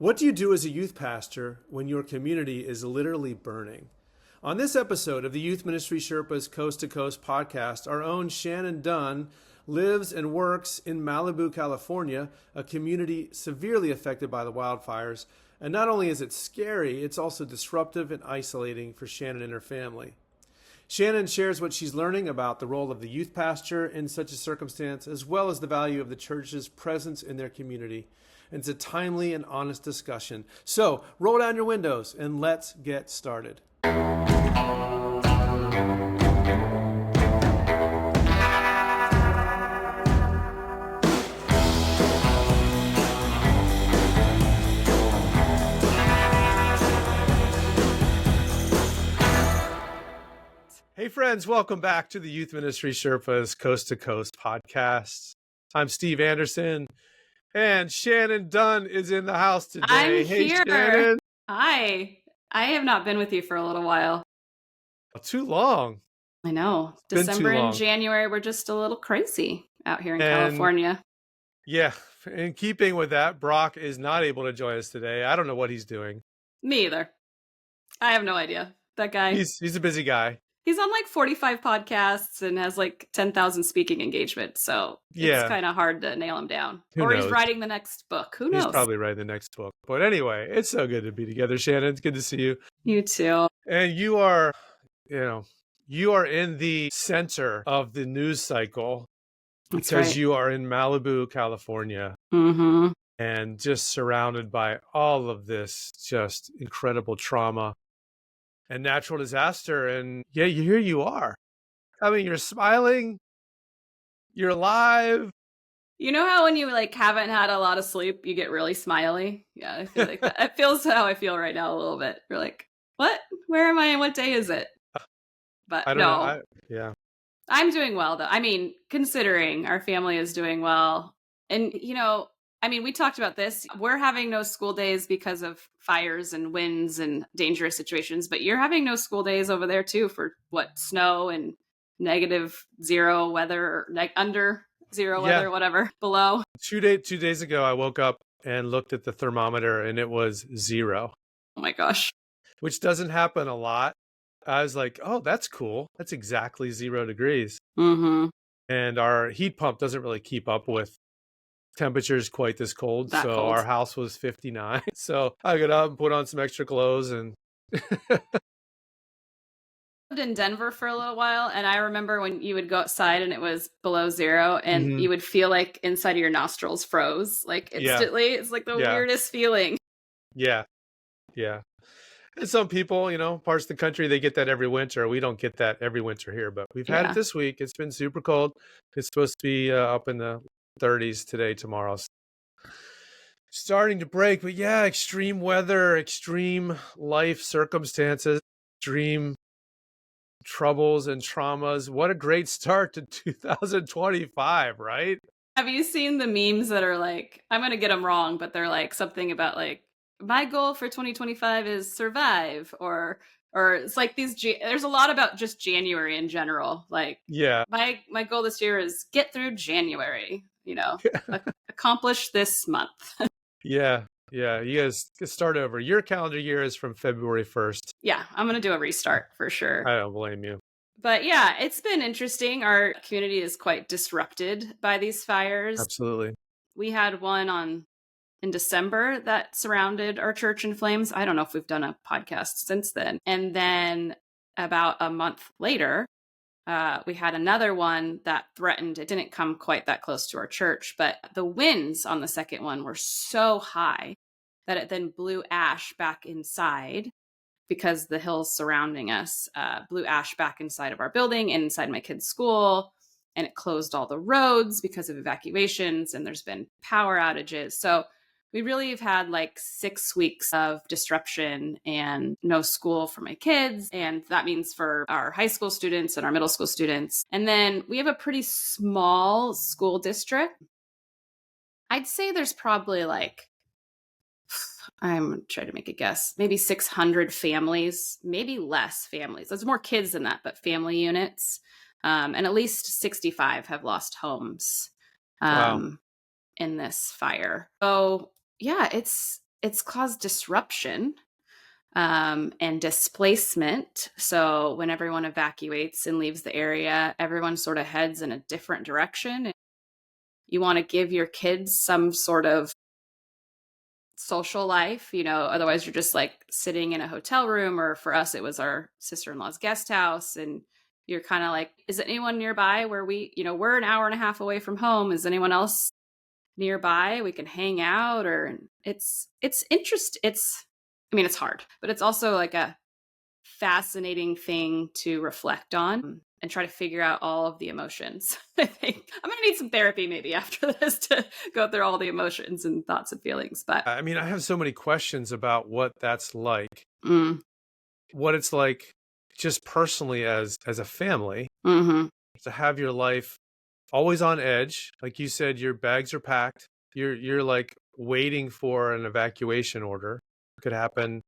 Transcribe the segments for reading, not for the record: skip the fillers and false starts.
What do you do as a youth pastor when your community is literally burning? On this episode of the Youth Ministry Sherpas Coast to Coast podcast, our own Shannon Dunn lives and works in Malibu, California, a community severely affected by the wildfires. And not only is it scary, it's also disruptive and isolating for Shannon and her family. Shannon shares what she's learning about the role of the youth pastor in such a circumstance, as well as the value of the church's presence in their community. And it's a timely and honest discussion. So roll down your windows and let's get started. Hey friends, welcome back to the Youth Ministry Sherpas Coast to Coast podcast. I'm Steve Anderson. And Shannon Dunn is in the house today. I'm hey, here. Shannon. Hi. I have not been with you for a little while. Too long. I know. December and January were just a little crazy out here in California. Yeah. In keeping with that, Brock is not able to join us today. I don't know what he's doing. Me either. I have no idea. That guy. He's a busy guy. He's on like 45 podcasts and has like 10,000 speaking engagements. So it's kind of hard to nail him down. Who knows? He's writing the next book. Who knows? He's probably writing the next book. But anyway, it's so good to be together, Shannon. It's good to see you. You too. And you are in the center of the news cycle because you are in Malibu, California. Mm-hmm. And just surrounded by all of this just incredible trauma and natural disaster. And yeah, here you are. I mean, you're smiling. You're alive. You know how when you like haven't had a lot of sleep, you get really smiley? Yeah, I feel like that. It feels how I feel right now a little bit. You're like, what? Where am I and what day is it? But I don't know. I'm doing well though. I mean, considering our family is doing well. And we talked about this. We're having no school days because of fires and winds and dangerous situations, but you're having no school days over there too for snow and -0 weather or under zero weather, whatever, below. 2 days ago, I woke up and looked at the thermometer and it was 0. Oh my gosh. Which doesn't happen a lot. I was like, oh, that's cool. That's exactly 0 degrees. Mm-hmm. And our heat pump doesn't really keep up with temperatures quite this cold. Our house was 59. So I got up and put on some extra clothes and lived in Denver for a little while, and I remember when you would go outside and it was below 0 and you would feel like inside of your nostrils froze like instantly. It's like the weirdest feeling. Yeah. And some people, parts of the country, they get that every winter. We don't get that every winter here, but we've had it this week. It's been super cold. It's supposed to be up in the 30s today, tomorrow. Starting to break, but extreme weather, extreme life circumstances, extreme troubles and traumas. What a great start to 2025, right? Have you seen the memes that are like, I'm going to get them wrong, but they're like something about like, my goal for 2025 is survive, or it's like there's a lot about just January in general. Like, my goal this year is get through January, accomplish this month. Yeah. You guys start over. Your calendar year is from February 1st. Yeah, I'm going to do a restart for sure. I don't blame you. But yeah, it's been interesting. Our community is quite disrupted by these fires. Absolutely. We had one in December that surrounded our church in flames. I don't know if we've done a podcast since then. And then about a month later, we had another one that threatened. It didn't come quite that close to our church, but the winds on the second one were so high that it then blew ash back inside, because the hills surrounding us blew ash back inside of our building and inside my kids' school. And it closed all the roads because of evacuations, and there's been power outages. So we really have had like 6 weeks of disruption and no school for my kids. And that means for our high school students and our middle school students. And then we have a pretty small school district. I'd say there's probably like, I'm trying to make a guess, maybe 600 families, maybe less families. There's more kids than that, but family units. And at least 65 have lost homes in this fire. So yeah, it's it's caused disruption and displacement. So when everyone evacuates and leaves the area, everyone sort of heads in a different direction. You want to give your kids some sort of social life, otherwise you're just like sitting in a hotel room, or for us, it was our sister-in-law's guest house. And you're kind of like, is anyone nearby where we're an hour and a half away from home? Is anyone else nearby? We can hang out. Or it's interest. It's hard, but it's also like a fascinating thing to reflect on and try to figure out all of the emotions. I think I'm going to need some therapy maybe after this to go through all the emotions and thoughts and feelings. But I mean, I have so many questions about what that's like, mm, what it's like just personally as a family mm-hmm. to have your life always on edge. Like you said, your bags are packed. You're like waiting for an evacuation order. Could happen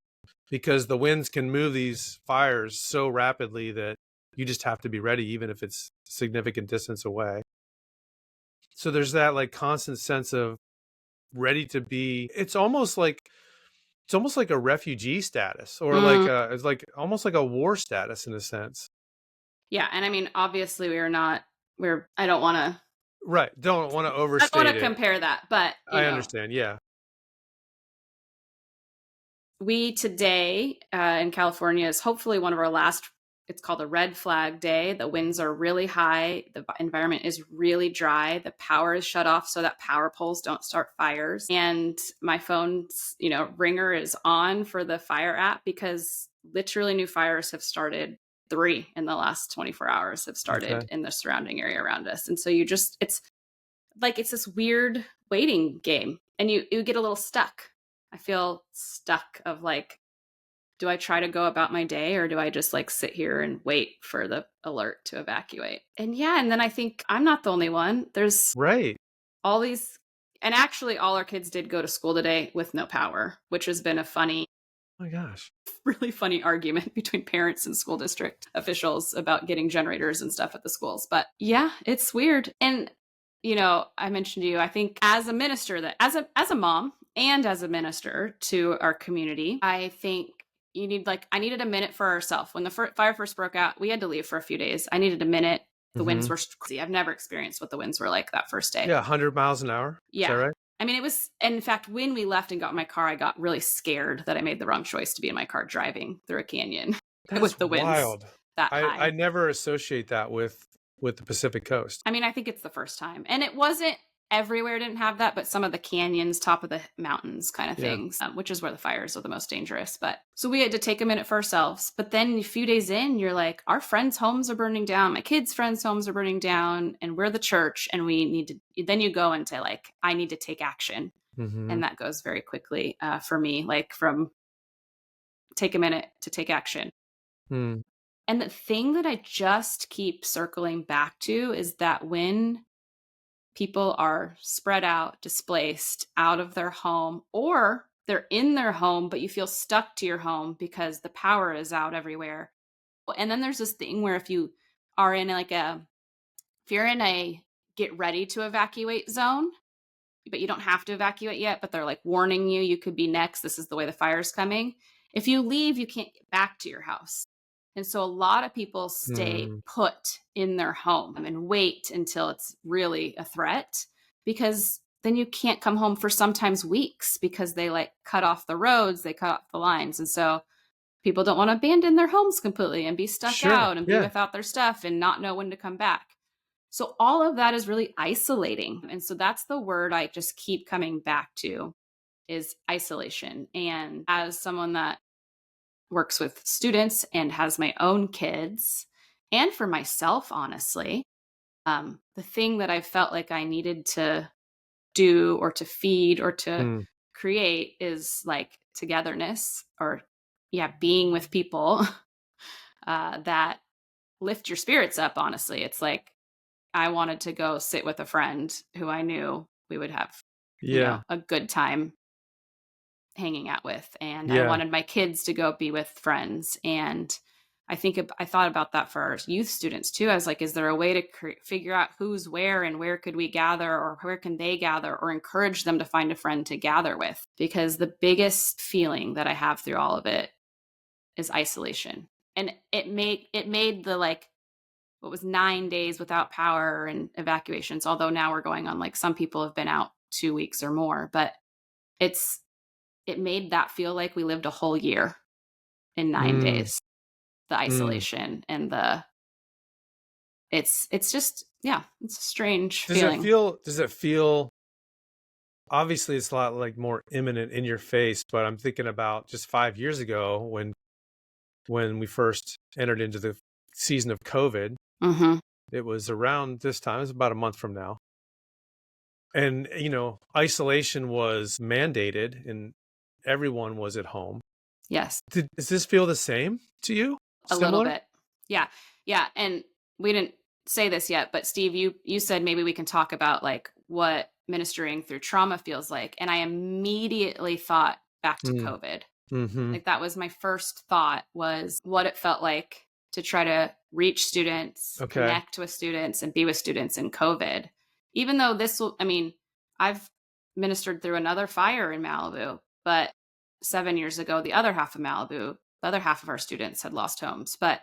because the winds can move these fires so rapidly that you just have to be ready, even if it's a significant distance away. So there's that like constant sense of ready to be. It's almost like a refugee status, or it's like almost like a war status in a sense. Yeah, and I mean, obviously, I don't want to. Right. Don't want to I don't overstate want to it. compare that, but I understand. Yeah. we today in California is hopefully one of our last. It's called a red flag day. The winds are really high. The environment is really dry. The power is shut off so that power poles don't start fires. And my phone's, ringer is on for the fire app because literally new fires have started. 3 in the last 24 hours have started in the surrounding area around us. And so it's this weird waiting game, and you get a little stuck. I feel stuck of like, do I try to go about my day, or do I just like sit here and wait for the alert to evacuate? And then I think I'm not the only one. There's Right. all these, and actually all our kids did go to school today with no power, which has been a funny, Oh my gosh. really funny argument between parents and school district officials about getting generators and stuff at the schools. But yeah, it's weird. And I mentioned to you, I think as a minister, that as a mom and as a minister to our community, I think I needed a minute for ourselves. When the fire first broke out, we had to leave for a few days. I needed a minute. The winds were crazy. I've never experienced what the winds were like that first day. Yeah. 100 miles an hour. Yeah. Is that right? I mean, it was, in fact, when we left and got in my car, I got really scared that I made the wrong choice to be in my car driving through a canyon with the winds wild. that high. I never associate that with the Pacific Coast. I mean, I think it's the first time. And it wasn't everywhere didn't have that, but some of the canyons, top of the mountains kind of things, which is where the fires are the most dangerous. But so we had to take a minute for ourselves. But then a few days in, you're like, our friends' homes are burning down. My kids' friends' homes are burning down. And we're the church. And we need to, then you go into like, I need to take action. Mm-hmm. And that goes very quickly for me, like from take a minute to take action. Mm. And the thing that I just keep circling back to is that when people are spread out, displaced out of their home, or they're in their home, but you feel stuck to your home because the power is out everywhere. And then there's this thing where if you're in a get ready to evacuate zone, but you don't have to evacuate yet, but they're like warning you could be next. This is the way the fire's coming. If you leave, you can't get back to your house. And so a lot of people stay put in their home and wait until it's really a threat, because then you can't come home for sometimes weeks because they like cut off the roads, they cut off the lines. And so people don't want to abandon their homes completely and be stuck out and be without their stuff and not know when to come back. So all of that is really isolating. And so that's the word I just keep coming back to, is isolation. And as someone that works with students and has my own kids, and for myself, honestly, the thing that I felt like I needed to do or to feed or to create is like togetherness, or being with people that lift your spirits up. Honestly, it's like I wanted to go sit with a friend who I knew we would have a good time hanging out with, and I wanted my kids to go be with friends. And I thought about that for our youth students too. I was like, is there a way to figure out who's where and where could we gather, or where can they gather, or encourage them to find a friend to gather with? Because the biggest feeling that I have through all of it is isolation. And it made the, like, what was 9 days without power and evacuations, although now we're going on, like, some people have been out 2 weeks or more, but it made that feel like we lived a whole year in 9 Mm, days. The mm. isolation and it's just, yeah, it's a strange Does feeling. it feel, obviously it's a lot like more imminent in your face, but I'm thinking about just 5 years ago when we first entered into the season of COVID. Mhm. It was around this time, it was about a month from now. And, isolation was mandated and everyone was at home. Yes. Does this feel the same to you? A little Similar? bit. Yeah. Yeah, and we didn't say this yet, but Steve, you said maybe we can talk about, like, what ministering through trauma feels like, and I immediately thought back to Mm, COVID. mm-hmm. Like, that was my first thought, was what it felt like to try to reach students, Okay. connect with students, and be with students in COVID. Even though I mean, I've ministered through another fire in Malibu, but 7 years ago, the other half of Malibu, the other half of our students had lost homes. But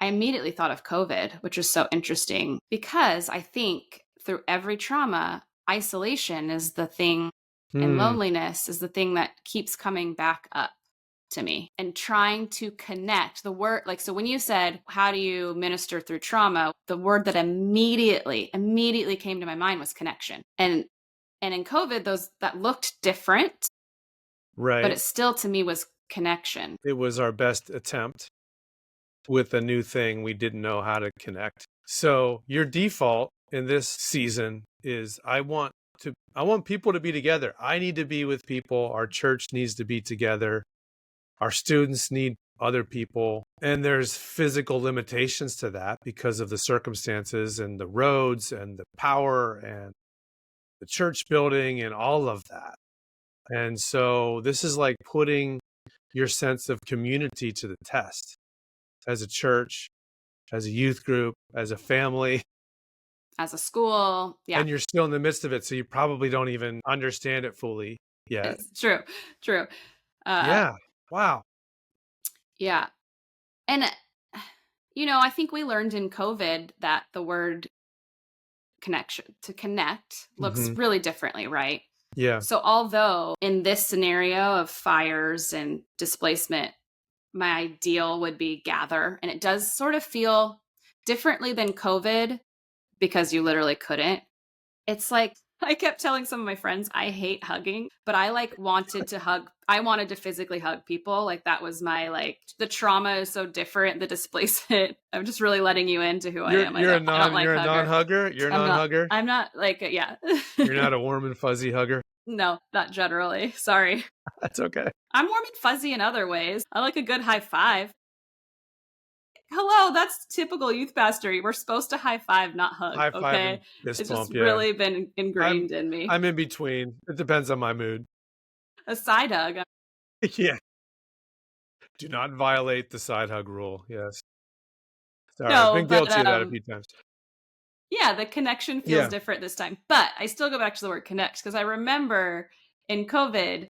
I immediately thought of COVID, which was so interesting because I think through every trauma, isolation is the thing, and Mm, loneliness is the thing that keeps coming back up to me, and trying to connect the word. Like, so when you said, how do you minister through trauma? The word that immediately came to my mind was connection. And in COVID, those that looked different, but right. it still to me was connection. It was our best attempt with a new thing. We didn't know how to connect. So your default in this season is I want people to be together. I need to be with people. Our church needs to be together. Our students need other people. And there's physical limitations to that because of the circumstances and the roads and the power and the church building and all of that. And so this is like putting your sense of community to the test as a church, as a youth group, as a family, As a school, yeah, and you're still in the midst of it. So you probably don't even understand it fully yet. it's true, true. Uh, Yeah. Wow. yeah, and I think we learned in COVID that the word connection, to connect, looks Hmm. really differently, right? Yeah. So, although in this scenario of fires and displacement, my ideal would be gather, and it does sort of feel differently than COVID because you literally couldn't. It's like, I kept telling some of my friends I hate hugging, but I, like, wanted to hug. I wanted to physically hug people. Like, that was my, like, the trauma is so different, the displacement. I'm just really letting you into who I am. I don't like You're a hugger. non-hugger. You're a non-hugger. I'm not like, yeah. You're not a warm and fuzzy hugger. No, not generally. Sorry. That's okay. I'm warm and fuzzy in other ways. I like a good high five. Hello, that's typical youth pastor. We're supposed to high five, not hug. High five and Okay. fist It's just bump. Yeah. really been I'm ingrained in me. I'm in between. It depends on my mood. A side hug. Yeah. Do not violate the side hug rule. Yes. Sorry, I've No, been but guilty of that a few times. yeah, the connection feels Yeah. different this time. But I still go back to the word connect because I remember in COVID,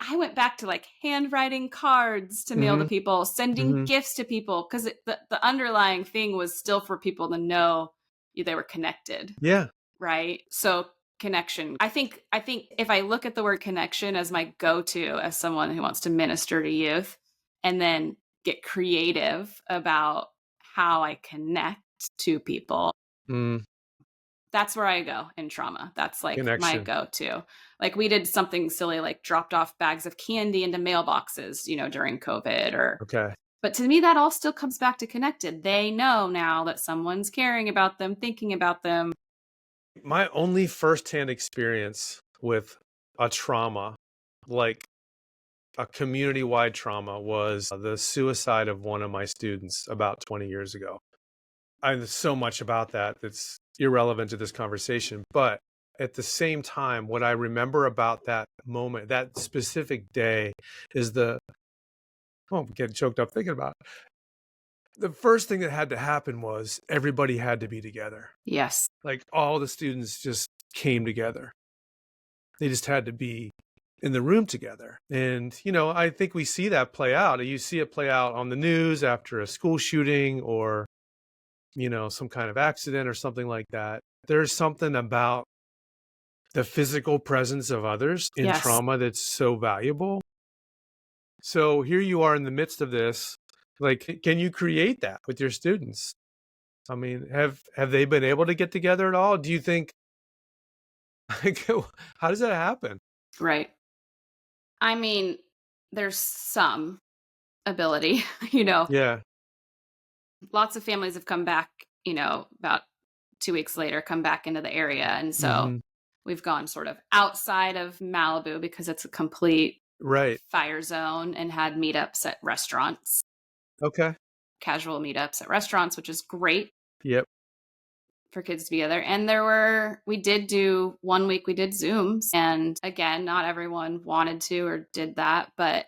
I went back to, like, handwriting cards to mail to Hmm. people, sending Hmm. gifts to people, because the underlying thing was still for people to know they were connected, Yeah. right? So connection. I think if I look at the word connection as my go-to as someone who wants to minister to youth, and then get creative about how I connect to people, Mm, that's where I go in trauma. That's, like, my connection. go-to. Like, we did something silly, like dropped off bags of candy into mailboxes, during COVID, Okay. but to me that all still comes back to connected. They know now that someone's caring about them, thinking about them. My only firsthand experience with a trauma, like a community-wide trauma, was the suicide of one of my students about 20 years ago. There's so much about that that's irrelevant to this conversation, but at the same time, what I remember about that moment, that specific day, is I'm getting choked up thinking about it. the first thing that had to happen was everybody had to be together. Yes. Like all the students just came together. They just had to be in the room together. And, I think we see that play out. You see it play out on the news after a school shooting or, some kind of accident or something like that. There's something about the physical presence of others in Yes. trauma that's so valuable. So here you are in the midst of this. Like, can you create that with your students? I mean, have they been able to get together at all? Do you think, how does that happen? Right. I mean, there's some ability, Yeah. lots of families have come back, about 2 weeks later, come back into the area. And so Hmm. we've gone sort of outside of Malibu because it's a complete Right. fire zone and had meetups at restaurants, Okay. casual meetups at restaurants, which is great Yep. for kids to be together. And we did do 1 week, we did Zooms. And again, not everyone wanted to or did that, but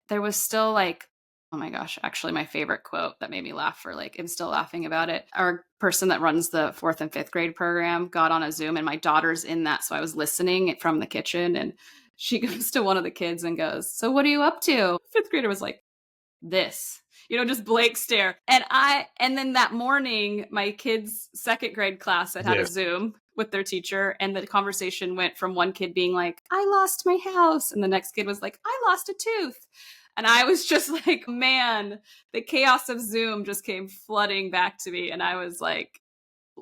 there was still like, oh my gosh, actually my favorite quote that made me laugh I'm still laughing about it. Our person that runs the 4th and 5th grade program got on a Zoom and my daughter's in that. So I was listening from the kitchen and she goes to one of the kids and goes, "So what are you up to?" 5th grader was like, "This." Just blank stare. And then that morning, my kids' 2nd grade class had a Yeah. Zoom with their teacher. And the conversation went from one kid being like, "I lost my house." And the next kid was like, "I lost a tooth." And I was just like, man, the chaos of Zoom just came flooding back to me. And I was like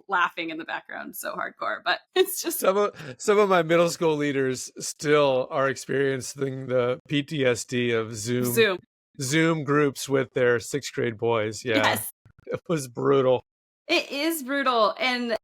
laughing in the background so hardcore. But it's just Some of my middle school leaders still are experiencing the PTSD of Zoom groups with their 6th grade boys. Yeah. Yes. It was brutal. It is brutal. And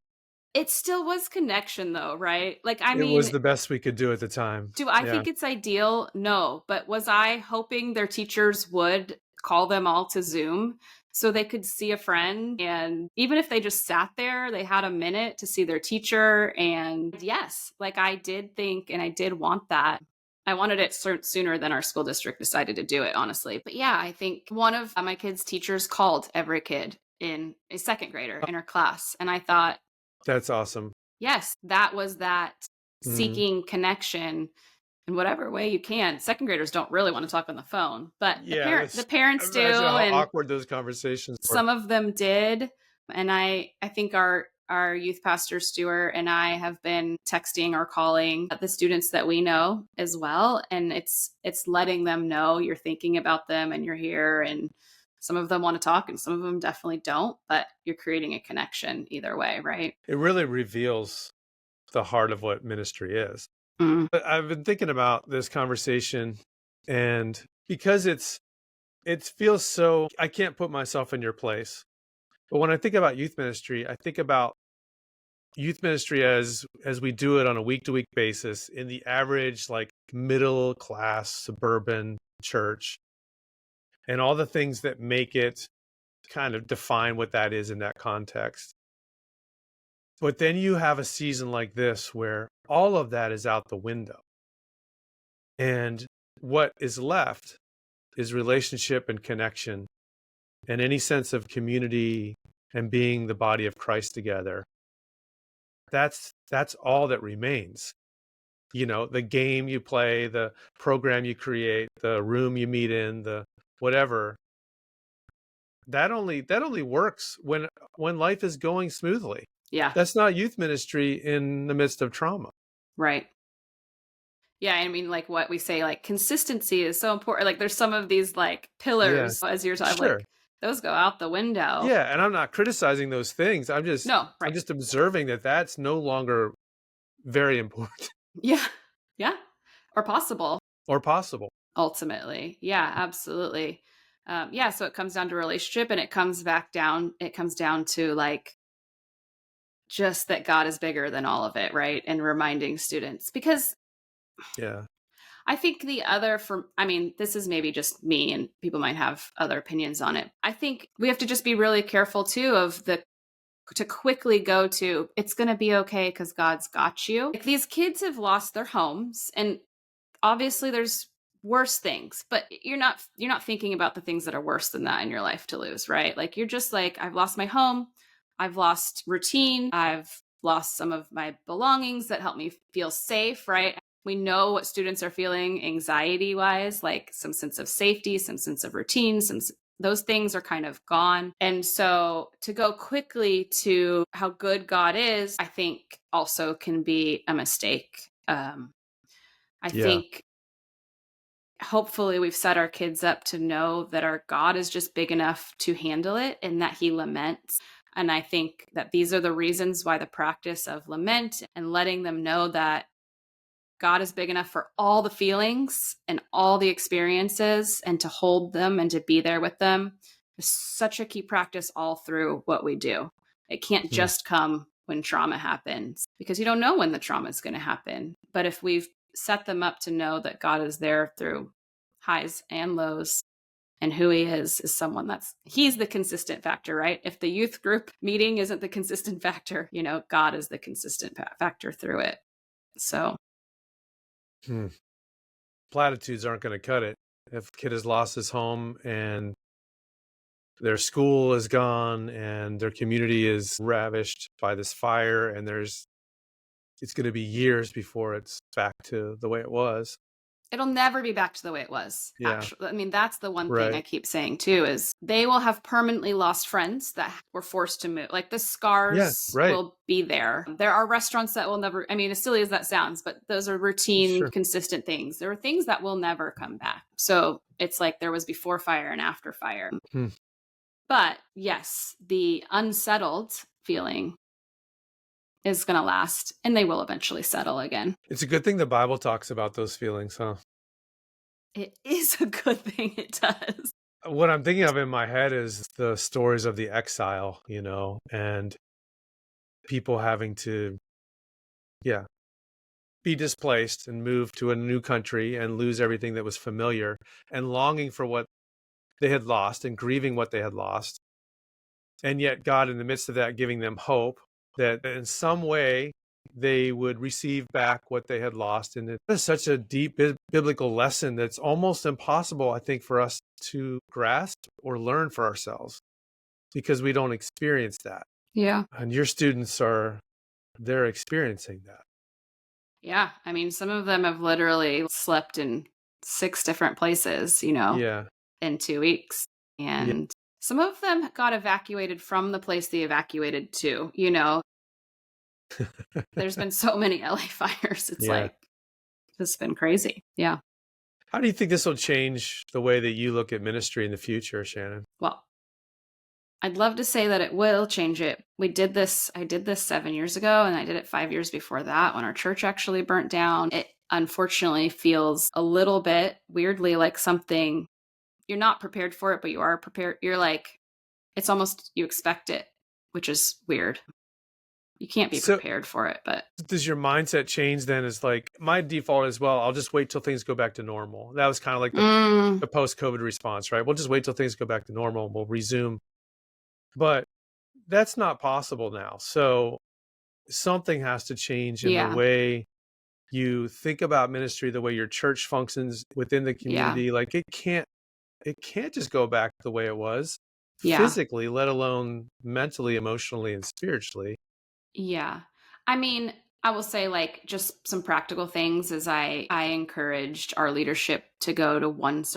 it still was connection though, right? It was the best we could do at the time. Do I think it's ideal? No. But was I hoping their teachers would call them all to Zoom so they could see a friend? And even if they just sat there, they had a minute to see their teacher. And yes, I did think and I did want that. I wanted it sooner than our school district decided to do it, honestly. But yeah, I think one of my kids' teachers called every kid in a 2nd grader in her class. And I thought, That's awesome. yes, that was that Mm. seeking connection in whatever way you can. 2nd graders don't really want to talk on the phone, but the parents do. Imagine how And awkward those conversations were. some of them did. And I think our youth pastor Stuart and I have been texting or calling the students that we know as well. And it's letting them know you're thinking about them and you're here. And some of them want to talk and some of them definitely don't, but you're creating a connection either way, right? It really reveals the heart of what ministry is. Mm. But I've been thinking about this conversation, and because it feels so, I can't put myself in your place. But when I think about youth ministry, I think about youth ministry as we do it on a week-to-week basis in the average middle class suburban church, and all the things that make it kind of define what that is in that context. But then you have a season like this where all of that is out the window. And what is left is relationship and connection and any sense of community and being the body of Christ together. That's all that remains. The game you play, the program you create, the room you meet in, the whatever. That only works when life is going smoothly. Yeah. That's not youth ministry in the midst of trauma. Right. Yeah, I mean, what we say, consistency is so important. There's some of these pillars as you're talking, Sure. those go out the window. Yeah, and I'm not criticizing those things. I'm just I'm just observing that that's no longer very important. Yeah. Yeah. Or possible. Ultimately. Yeah, absolutely. So it comes down to relationship and it comes down to just that God is bigger than all of it, right? And reminding students because yeah, I think this is maybe just me and people might have other opinions on it. I think we have to just be really careful too to quickly go to, it's going to be okay because God's got you. These kids have lost their homes and obviously there's worse things, but you're not thinking about the things that are worse than that in your life to lose, right? Like you're just like, I've lost my home, I've lost routine, I've lost some of my belongings that help me feel safe, right? We know what students are feeling anxiety wise, like some sense of safety, some sense of routine, those things are kind of gone. And so to go quickly to how good God is, I think also can be a mistake. I Yeah. think hopefully we've set our kids up to know that our God is just big enough to handle it and that he laments. And I think that these are the reasons why the practice of lament and letting them know that God is big enough for all the feelings and all the experiences and to hold them and to be there with them is such a key practice all through what we do. It can't Hmm. just come when trauma happens because you don't know when the trauma is going to happen. But if we've set them up to know that God is there through highs and lows and who he is someone he's the consistent factor, right? If the youth group meeting isn't the consistent factor, God is the consistent factor through it. So Hmm. Platitudes aren't going to cut it. If a kid has lost his home and their school is gone and their community is ravished by this fire, and it's going to be years before it's back to the way it was. it'll never be back to the way it was. Yeah. Actually, I mean, that's the one thing I Right. keep saying too is they will have permanently lost friends that were forced to move. Like the Yeah. scars Right. will be there. There are restaurants that will never, I mean, as silly as that sounds, but those are routine, Sure. consistent things. There are things that will never come back. So it's like there was before fire and after fire. Hmm. But yes, the unsettled feeling is going to last and they will eventually settle again. It's a good thing the Bible talks about those feelings, huh? It is a good thing it does. What I'm thinking of in my head is the stories of the exile, and people having to, yeah, be displaced and move to a new country and lose everything that was familiar and longing for what they had lost and grieving what they had lost. And yet God, in the midst of that, giving them hope that in some way they would receive back what they had lost. And it is such a deep biblical lesson that's almost impossible, I think, for us to grasp or learn for ourselves because we don't experience that. Yeah. And your students they're experiencing that. Yeah. I mean, some of them have literally slept in 6 different places, Yeah. in 2 weeks. Yeah. And some of them got evacuated from the place they evacuated to, There's been so many LA fires. It's Yeah. like, it's been crazy. Yeah. How do you think this will change the way that you look at ministry in the future, Shannon? Well, I'd love to say that it will change it. I did this 7 years ago, and I did it 5 years before that when our church actually burnt down. It unfortunately feels a little bit weirdly like something you're not prepared for it, but you are prepared. You're like, it's almost, you expect it, which is weird. You can't be So prepared for it, but does your mindset change then? Is like my default as well, I'll just wait till things go back to normal. That was kind of like the post-COVID response, right? We'll just wait till things go back to normal. We'll resume. But that's not possible now. So something has to change in the yeah, way you think about ministry, the way your church functions within the yeah, community. Like it can't just go back the way it was yeah, physically, let alone mentally, emotionally, and spiritually. yeah. I mean, I will say like just some practical things is I encouraged our leadership to go to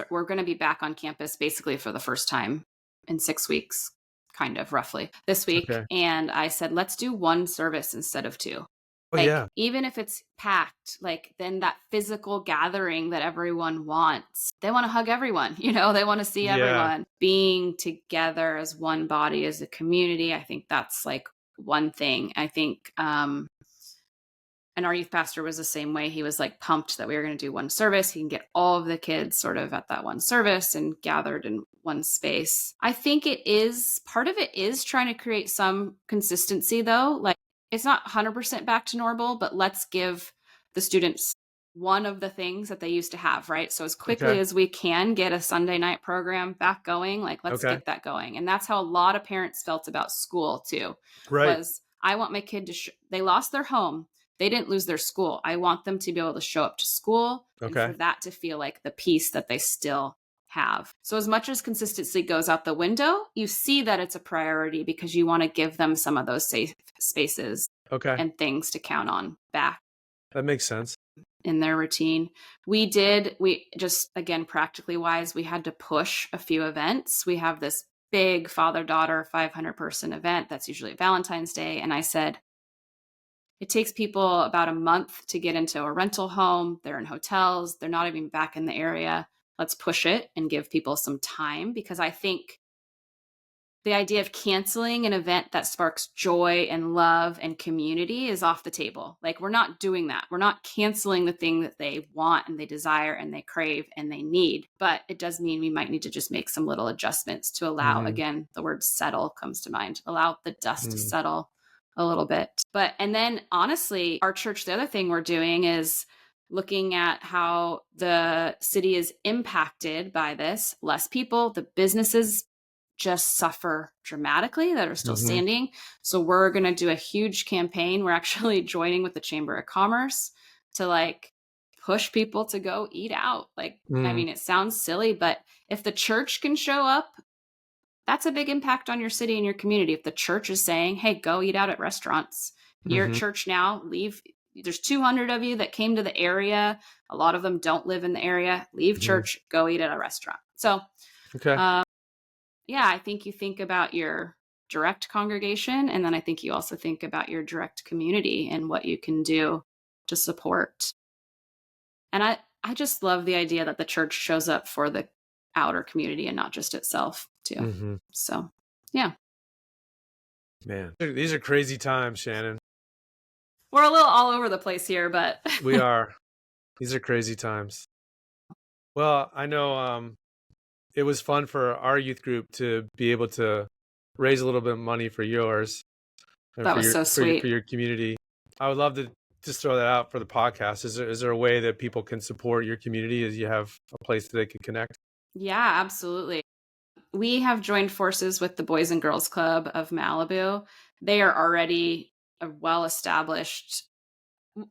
we're going to be back on campus basically for the first time in 6 weeks, kind of roughly this week. Okay. And I said, let's do one service instead of 2. Oh Like, yeah. even if it's packed, like, then that physical gathering that everyone wants, they want to hug everyone, they want to see Yeah. everyone being together as one body, as a community. I think that's like one thing. I think, and our youth pastor was the same way. He was like pumped that we were going to do one service. He can get all of the kids sort of at that one service and gathered in one space. I think part of it is trying to create some consistency though. Like it's not 100% back to normal, but let's give the students one of the things that they used to have, right? So as quickly Okay. as we can get a Sunday night program back going, like let's Okay. get that going. And that's how a lot of parents felt about school too, Right. was I want my kid to, they lost their home. they didn't lose their school. I want them to be able to show up to school and Okay. for that to feel like the peace that they still have. So as much as consistency goes out the window, you see that it's a priority because you want to give them some of those safe spaces Okay. and things to count on back That makes sense. in their routine. We just, again, practically wise, we had to push a few events. We have this big father-daughter 500-person event that's usually Valentine's Day. And I said, it takes people about a month to get into a rental home. They're in hotels. They're not even back in the area. Let's push it and give people some time, because I think the idea of canceling an event that sparks joy and love and community is off the table. Like, we're not doing that. We're not canceling the thing that they want and they desire and they crave and they need. But it does mean we might need to just make some little adjustments to allow, again, the word settle comes to mind, allow the dust to settle a little bit. And then honestly, our church, the other thing we're doing is looking at how the city is impacted by this. Less people, the businesses just suffer dramatically that are still standing. So we're going to do a huge campaign. We're actually joining with the Chamber of Commerce to like push people to go eat out. Like, I mean, it sounds silly, but if the church can show up, that's a big impact on your city and your community. If the church is saying, hey, go eat out at restaurants, you're at church now, leave. There's 200 of you that came to the area. A lot of them don't live in the area. Leave church, go eat at a restaurant. So, yeah, I think you think about your direct congregation, and then I think you also think about your direct community and what you can do to support. And I just love the idea that the church shows up for the outer community and not just itself too. So, yeah. Man, these are crazy times, Shannon. We're a little all over the place here, but We are. These are crazy times. Well, I know it was fun for our youth group to be able to raise a little bit of money for yours. And that for was your, so sweet. For your community. I would love to just throw that out for the podcast. Is there a way that people can support your community as you have a place that they can connect? Yeah, absolutely. We have joined forces with the Boys and Girls Club of Malibu. They are already a well-established.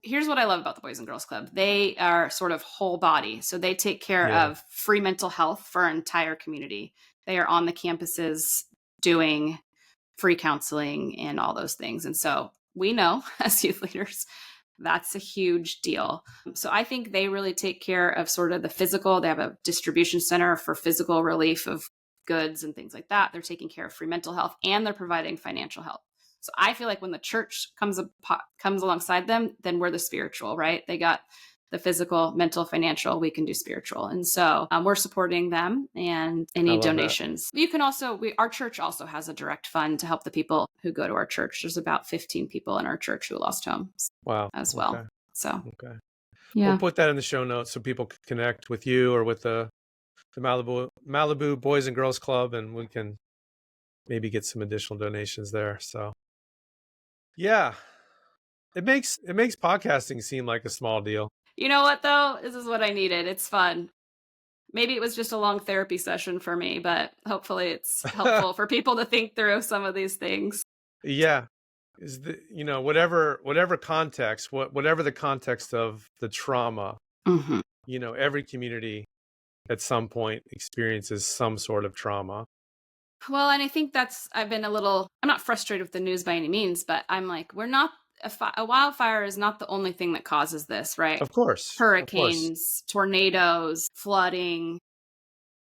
Here's what I love about the Boys and Girls Club. They are sort of whole body. So they take care of free mental health for our entire community. They are on the campuses doing free counseling and all those things. And so we know as youth leaders, that's a huge deal. So I think they really take care of sort of the physical. They have a distribution center for physical relief of goods and things like that. They're taking care of free mental health and they're providing financial help. So I feel like when the church comes alongside them, then we're the spiritual, right? They got the physical, mental, financial, we can do spiritual. And so we're supporting them and any donations. That. You can also, our church also has a direct fund to help the people who go to our church. There's about 15 people in our church who lost homes as well. So, yeah. We'll put that in the show notes so people can connect with you or with the Malibu Boys and Girls Club, and we can maybe get some additional donations there. So, yeah, it makes podcasting seem like a small deal. You know what, though? This is what I needed. It's fun. Maybe it was just a long therapy session for me, but hopefully it's helpful for people to think through some of these things. Yeah. Is whatever context, whatever the context of the trauma, every community at some point experiences some sort of trauma. Well, and I think I'm not frustrated with the news by any means, but I'm like, a wildfire is not the only thing that causes this, right? Of course. Hurricanes, tornadoes, flooding,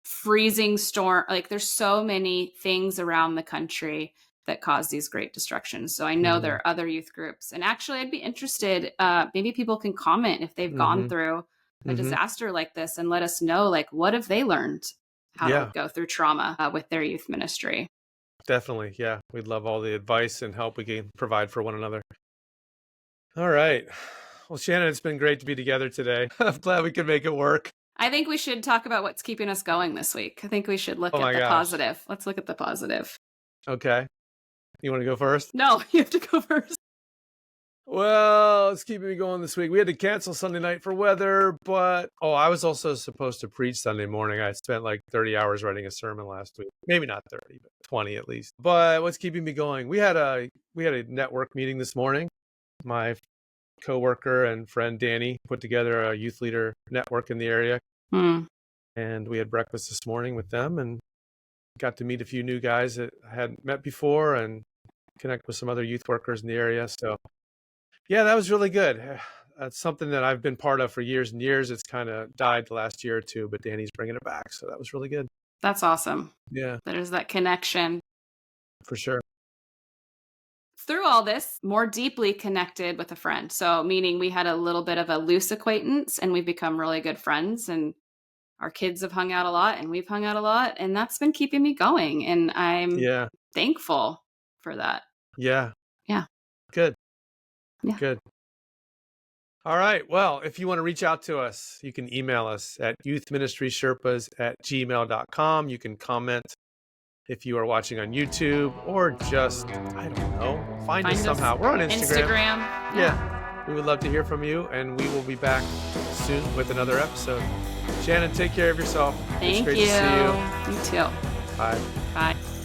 freezing storm. Like, there's so many things around the country that cause these great destructions. So I know there are other youth groups. And actually, I'd be interested, maybe people can comment if they've gone through a disaster like this and let us know, like, what have they learned how to go through trauma with their youth ministry? Definitely. Yeah. We'd love all the advice and help we can provide for one another. All right. Well, Shannon, it's been great to be together today. I'm glad we could make it work. I think we should talk about what's keeping us going this week. I think we should look at the positive. Let's look at the positive. Okay. You want to go first? No, you have to go first. Well, it's keeping me going this week. We had to cancel Sunday night for weather, but I was also supposed to preach Sunday morning. I spent like 30 hours writing a sermon last week. Maybe not 30, but 20 at least. But what's keeping me going? We had a network meeting this morning. My coworker and friend Danny put together a youth leader network in the area. And we had breakfast this morning with them and got to meet a few new guys that I hadn't met before and connect with some other youth workers in the area. So yeah, that was really good. That's something that I've been part of for years and years. It's kind of died the last year or two, but Danny's bringing it back. So that was really good. That's awesome. Yeah, There's that connection. for sure. Through all this, more deeply connected with a friend. So meaning we had a little bit of a loose acquaintance and we've become really good friends, and our kids have hung out a lot and we've hung out a lot, and that's been keeping me going. And I'm thankful for that. Yeah. Yeah. Good. Yeah. Good. All right. Well, if you want to reach out to us, you can email us at youthministrysherpas@gmail.com. You can comment if you are watching on YouTube, or just, I don't know, find us somehow. We're on Instagram. Yeah. We would love to hear from you, and we will be back soon with another episode. Shannon, take care of yourself. Thank you. It's great to see you. You too. Bye. Bye.